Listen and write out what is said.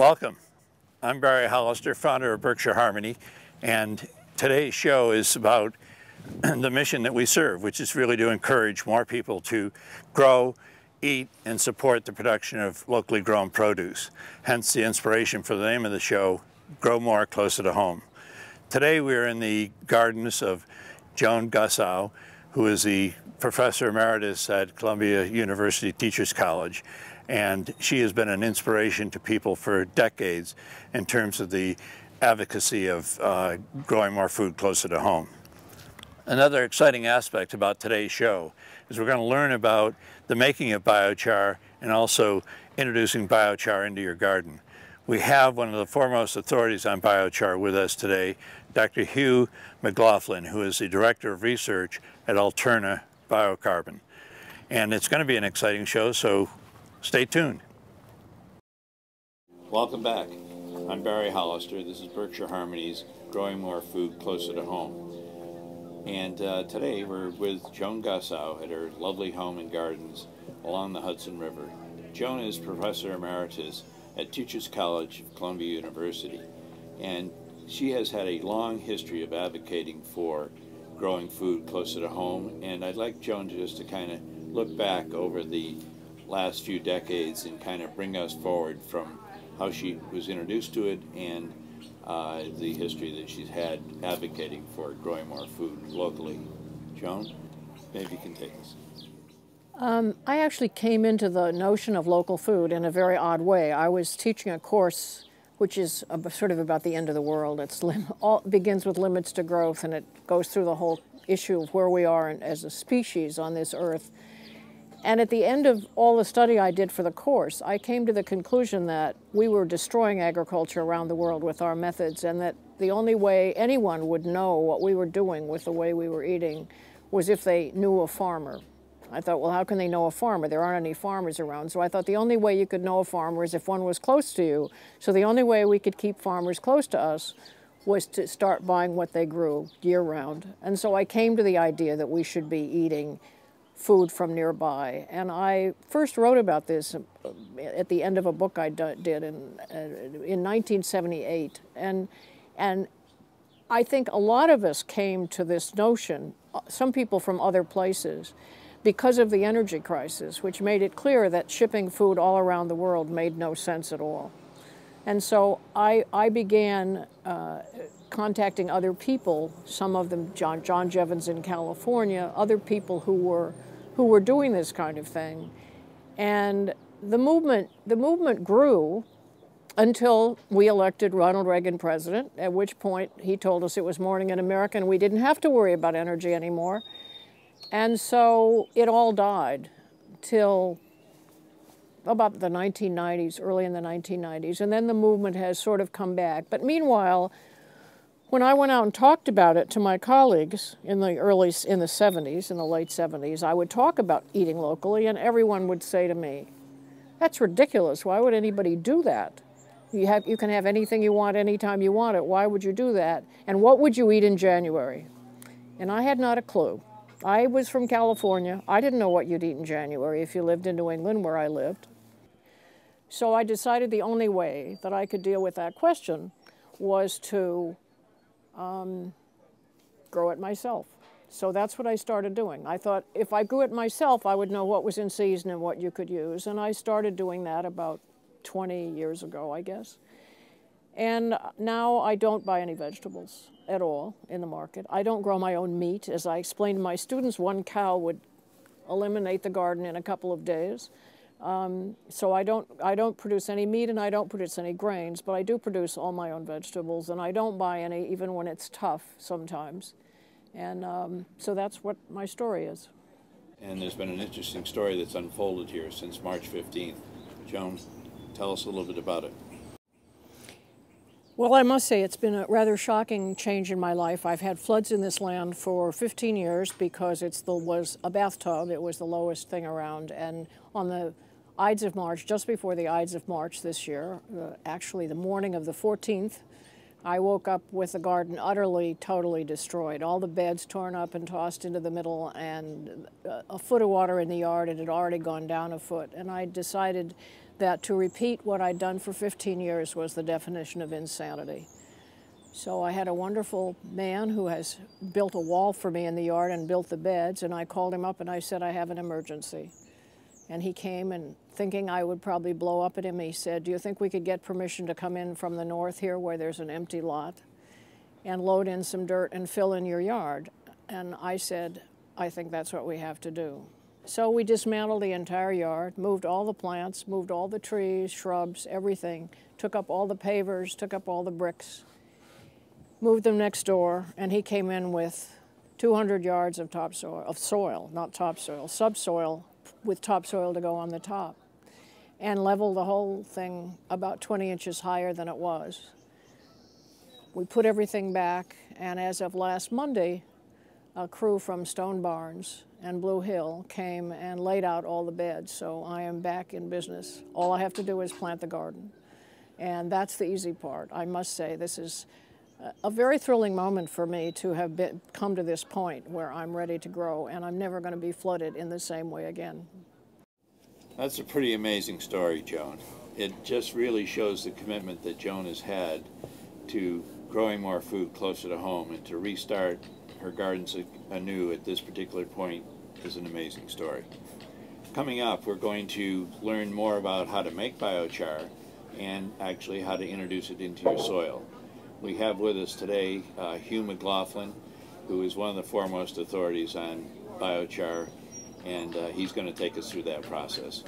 Welcome. I'm Barry Hollister, founder of Berkshire Harmony, and today's show is about the mission that we serve, which is really to encourage more people to grow, eat, and support the production of locally grown produce. Hence the inspiration for the name of the show, Grow More Closer to Home. Today we're in the gardens of Joan Gussow, who is the Professor Emeritus at Columbia University Teachers College. And she has been an inspiration to people for decades in terms of the advocacy of growing more food closer to home. Another exciting aspect about today's show is we're going to learn about the making of biochar and also introducing biochar into your garden. We have one of the foremost authorities on biochar with us today, Dr. Hugh McLaughlin, who is the Director of Research at Alterna Biocarbon. And it's going to be an exciting show, so stay tuned. Welcome back. I'm Barry Hollister. This is Berkshire Harmony's Growing More Food Closer to Home. And today we're with Joan Gussow at her lovely home and gardens along the Hudson River. Joan is Professor Emeritus at Teachers College of Columbia University. And she has had a long history of advocating for growing food closer to home. And I'd like Joan just to kind of look back over the last few decades and kind of bring us forward from how she was introduced to it and the history that she's had advocating for growing more food locally. Joan, maybe you can take us. I actually came into the notion of local food in a very odd way. I was teaching a course which is sort of about the end of the world. It begins with limits to growth, and it goes through the whole issue of where we are as a species on this earth. And at the end of all the study I did for the course, I came to the conclusion that we were destroying agriculture around the world with our methods, and that the only way anyone would know what we were doing with the way we were eating was if they knew a farmer. I thought, well, how can they know a farmer? There aren't any farmers around. So I thought the only way you could know a farmer is if one was close to you. So the only way we could keep farmers close to us was to start buying what they grew year-round. And so I came to the idea that we should be eating food from nearby. And I first wrote about this at the end of a book I did in 1978. And I think a lot of us came to this notion, some people from other places, because of the energy crisis, which made it clear that shipping food all around the world made no sense at all. And so I began contacting other people, some of them John Jevons in California, other people who were doing this kind of thing. And the movement grew until we elected Ronald Reagan president, at which point he told us it was morning in America and we didn't have to worry about energy anymore. And so it all died till about the 1990s, early in the 1990s, and then the movement has sort of come back. But meanwhile, when I went out and talked about it to my colleagues in the late 70s, I would talk about eating locally, and everyone would say to me, "That's ridiculous. Why would anybody do that? You can have anything you want anytime you want it. Why would you do that? And what would you eat in January?" And I had not a clue. I was from California. I didn't know what you'd eat in January if you lived in New England, where I lived. So I decided the only way that I could deal with that question was to grow it myself. So that's what I started doing. I thought if I grew it myself, I would know what was in season and what you could use. And I started doing that about 20 years ago, I guess. And now I don't buy any vegetables at all in the market. I don't grow my own meat. As I explained to my students, one cow would eliminate the garden in a couple of days. So I don't produce any meat and I don't produce any grains, but I do produce all my own vegetables, and I don't buy any even when it's tough sometimes. And so that's what my story is. And there's been an interesting story that's unfolded here since March 15th. Joan, tell us a little bit about it. Well, I must say it's been a rather shocking change in my life. I've had floods in this land for 15 years because it was a bathtub. It was the lowest thing around. And on the Ides of March, just before the Ides of March this year, actually the morning of the 14th, I woke up with the garden utterly, totally destroyed. All the beds torn up and tossed into the middle, and a foot of water in the yard. It had already gone down a foot. And I decided that to repeat what I'd done for 15 years was the definition of insanity. So I had a wonderful man who has built a wall for me in the yard and built the beds, and I called him up and I said, I have an emergency. And he came, and thinking I would probably blow up at him, he said, do you think we could get permission to come in from the north here where there's an empty lot and load in some dirt and fill in your yard? And I said, I think that's what we have to do. So we dismantled the entire yard, moved all the plants, moved all the trees, shrubs, everything, took up all the pavers, took up all the bricks, moved them next door, and he came in with 200 yards of topsoil, of soil, not topsoil, subsoil, with topsoil to go on the top, and leveled the whole thing about 20 inches higher than it was. We put everything back, and as of last Monday, a crew from Stone Barns and Blue Hill came and laid out all the beds, so I am back in business. All I have to do is plant the garden, and that's the easy part. I must say, this is a very thrilling moment for me to have come to this point where I'm ready to grow, and I'm never going to be flooded in the same way again. That's a pretty amazing story, Joan. It just really shows the commitment that Joan has had to growing more food closer to home, and to restart her gardens anew at this particular point is an amazing story. Coming up, we're going to learn more about how to make biochar and actually how to introduce it into your soil. We have with us today Hugh McLaughlin, who is one of the foremost authorities on biochar, and he's going to take us through that process.